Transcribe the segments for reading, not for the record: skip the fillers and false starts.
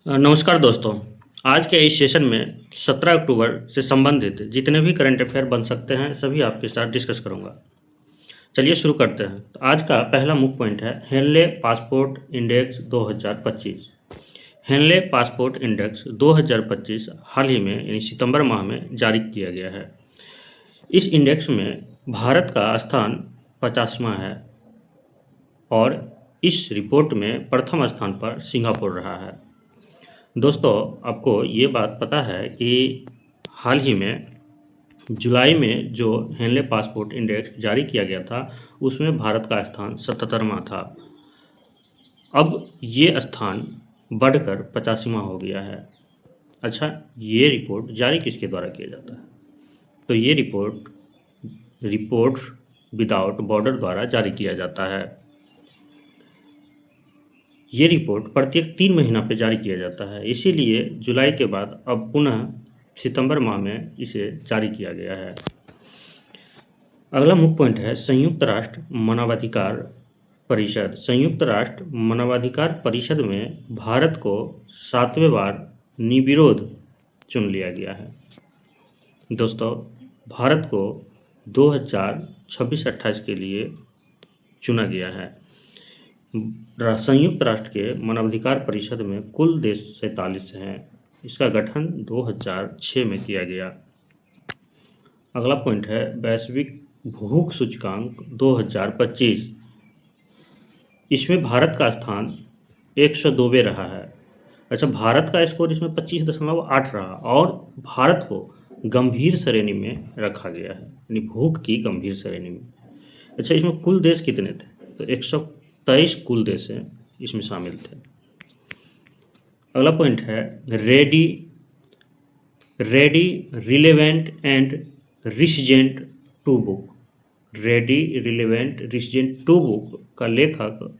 नमस्कार दोस्तों। आज के इस सेशन में 17 अक्टूबर से संबंधित जितने भी करंट अफेयर बन सकते हैं सभी आपके साथ डिस्कस करूंगा। चलिए शुरू करते हैं। तो आज का पहला मुख्य पॉइंट है Henley passport index 2025। Henley passport index 2025 हाल ही में यानी सितंबर माह में जारी किया गया है। इस इंडेक्स में भारत का स्थान 50वां है और इस रिपोर्ट में प्रथम स्थान पर सिंगापुर रहा है। दोस्तों, आपको ये बात पता है कि हाल ही में जुलाई में जो हेनले पासपोर्ट इंडेक्स जारी किया गया था उसमें भारत का स्थान 77वां था। अब ये स्थान बढ़कर 85वां हो गया है। अच्छा, ये रिपोर्ट जारी किसके द्वारा किया जाता है? तो ये रिपोर्ट विदाउट बॉर्डर द्वारा जारी किया जाता है। ये रिपोर्ट प्रत्येक 3 महीना पे जारी किया जाता है, इसीलिए जुलाई के बाद अब पुनः सितंबर माह में इसे जारी किया गया है। अगला मुख्य पॉइंट है संयुक्त राष्ट्र मानवाधिकार परिषद। संयुक्त राष्ट्र मानवाधिकार परिषद में भारत को 7वें बार निर्विरोध चुन लिया गया है। दोस्तों, भारत को 2026-28 के लिए चुना गया है। संयुक्त राष्ट्र के मानवाधिकार परिषद में कुल देश 47 हैं। इसका गठन 2006 में किया गया। अगला पॉइंट है वैश्विक भूख सूचकांक 2025। इसमें भारत का स्थान 102वें रहा है। अच्छा, भारत का स्कोर इसमें 25.8 रहा और भारत को गंभीर श्रेणी में रखा गया है, यानी भूख की गंभीर श्रेणी में। अच्छा, इसमें कुल देश कितने थे? तो 123 कुल देश हैं इसमें शामिल थे। अगला पॉइंट है ready relevant and recent to book. Ready relevant recent to book का लेखक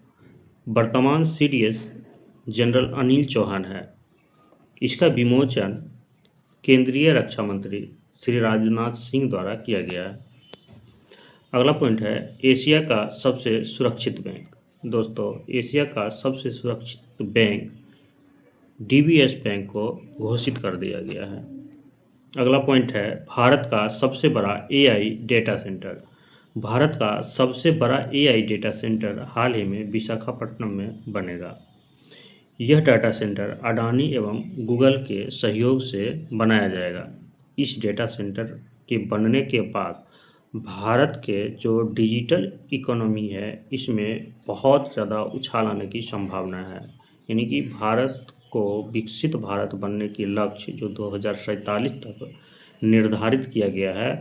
वर्तमान सीडीएस जनरल अनिल चौहान है। इसका विमोचन केंद्रीय रक्षा मंत्री श्री राजनाथ सिंह द्वारा किया गया है। अगला पॉइंट है एशिया का सबसे सुरक्षित बैंक। दोस्तों, एशिया का सबसे सुरक्षित बैंक डीबीएस बैंक को घोषित कर दिया गया है। अगला पॉइंट है भारत का सबसे बड़ा एआई डेटा सेंटर। भारत का सबसे बड़ा एआई डेटा सेंटर हाल ही में विशाखापट्टनम में बनेगा। यह डाटा सेंटर अडानी एवं गूगल के सहयोग से बनाया जाएगा। इस डेटा सेंटर के बनने के बाद भारत के जो डिजिटल इकोनॉमी है इसमें बहुत ज़्यादा उछाल आने की संभावना है, यानी कि भारत को विकसित भारत बनने के लक्ष्य जो 2047 तक निर्धारित किया गया है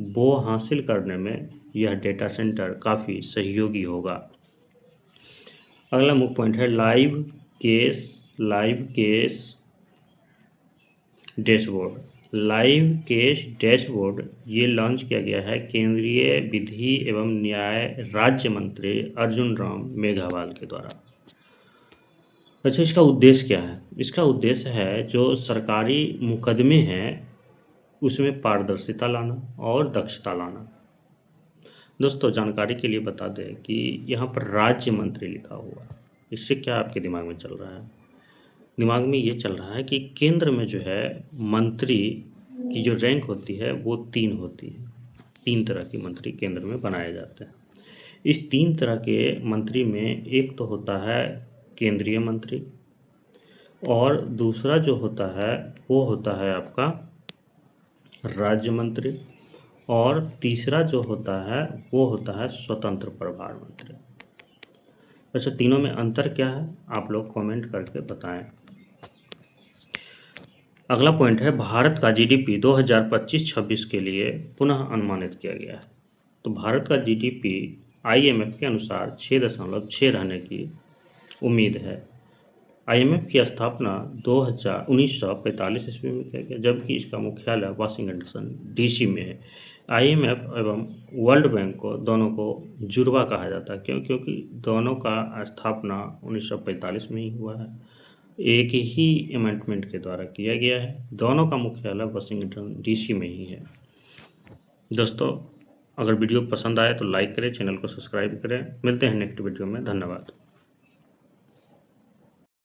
वो हासिल करने में यह डेटा सेंटर काफ़ी सहयोगी होगा। अगला मुख्य पॉइंट है live case dashboard. Live case dashboard ये लॉन्च किया गया है केंद्रीय विधि एवं न्याय राज्य मंत्री अर्जुन राम मेघवाल के द्वारा। अच्छा, इसका उद्देश्य क्या है? इसका उद्देश्य है जो सरकारी मुकदमे हैं उसमें पारदर्शिता लाना और दक्षता लाना। दोस्तों, जानकारी के लिए बता दें कि यहाँ पर राज्य मंत्री लिखा हुआ है। इससे क्या आपके दिमाग में चल रहा है? दिमाग में ये चल रहा है कि केंद्र में जो है मंत्री की जो रैंक होती है वो 3 होती है। 3 तरह के मंत्री केंद्र में बनाए जाते हैं। इस 3 तरह के मंत्री में एक तो होता है केंद्रीय मंत्री और दूसरा जो होता है वो होता है आपका राज्य मंत्री और तीसरा जो होता है वो होता है स्वतंत्र प्रभार मंत्री। अच्छा, तीनों में अंतर क्या है आप लोग कमेंट करके बताएं। अगला पॉइंट है भारत का जीडीपी 2025-26 के लिए पुनः अनुमानित किया गया है। तो भारत का जीडीपी आईएमएफ के अनुसार 6.6 रहने की उम्मीद है। आईएमएफ की स्थापना 1945 ईस्वी में किया गया, जबकि इसका मुख्यालय वाशिंगटन डीसी में है। आईएमएफ एवं वर्ल्ड बैंक को दोनों को जुड़वा कहा जाता है, क्योंकि दोनों का स्थापना 1945 में ही हुआ है। एक ही अमेंडमेंट के द्वारा किया गया है। दोनों का मुख्यालय वाशिंगटन डीसी में ही है। दोस्तों, अगर वीडियो पसंद आए तो लाइक करें, चैनल को सब्सक्राइब करें। मिलते हैं नेक्स्ट वीडियो में। धन्यवाद।